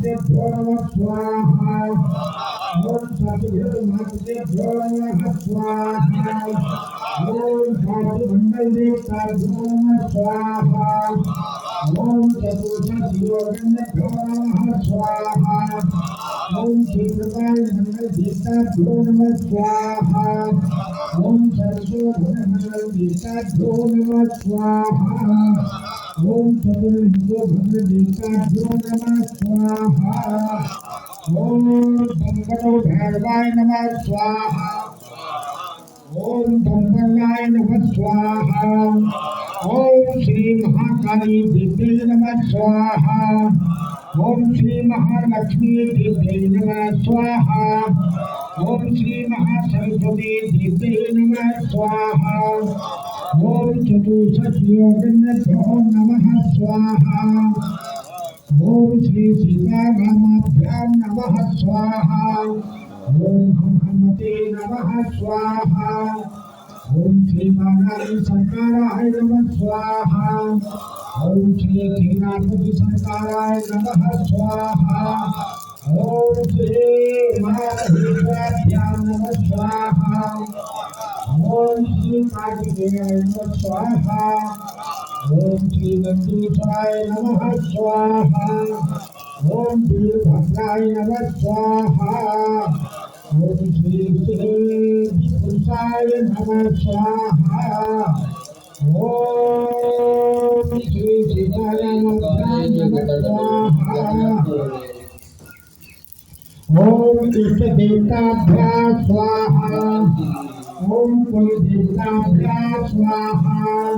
मातृभ्यो नमः स्वाहा ओम साधुभ्यो मातृभ्यो नमः स्वाहा ओम साधु मंगल देवताभ्यो नमः स्वाहा ओम चतुर्दशभ्यो नमः स्वाहा ओम क्षेत्रपाल मंगल देवताभ्यो नमः स्वाहा ओम सरस्वती मंगल देवताभ्यो नमः स्वाहा ओम चतुर्भुजो मंगल देवताभ्यो नमः स्वाहा ओम गंगटो भैरवाय नमः स्वाहा ओम गंगनाय नमः स्वाहा ओम श्री महाकाली देवी नमः स्वाहा ओम श्री महालक्ष्मी देवी नमः स्वाहा ओम श्री महासरस्वती देवी नमः स्वाहा ओम चतुर्दशयोगिन्यभ्यो नमः स्वाहा ओम श्री सीतारामाभ्यां नमः स्वाहा ओम हनुमते नमः स्वाहा ओम श्री बालाजी शंकराय नमः स्वाहा ओम श्री धीनापति शंकराय नमः स्वाहा ओम श्री महादेवाभ्यां नमः स्वाहा ओम श्री कार्तिकेयाय नमः स्वाहा ओम श्री नंदीश्वराय नमः स्वाहा ओम वीरभद्राय नमः स्वाहा ओम श्री पुरुषाय नमः स्वाहा ओम श्री सीतारामाय नमः स्वाहा ओम इष्ट देवताभ्यां स्वाहा ओम कुल देवताभ्यां स्वाहा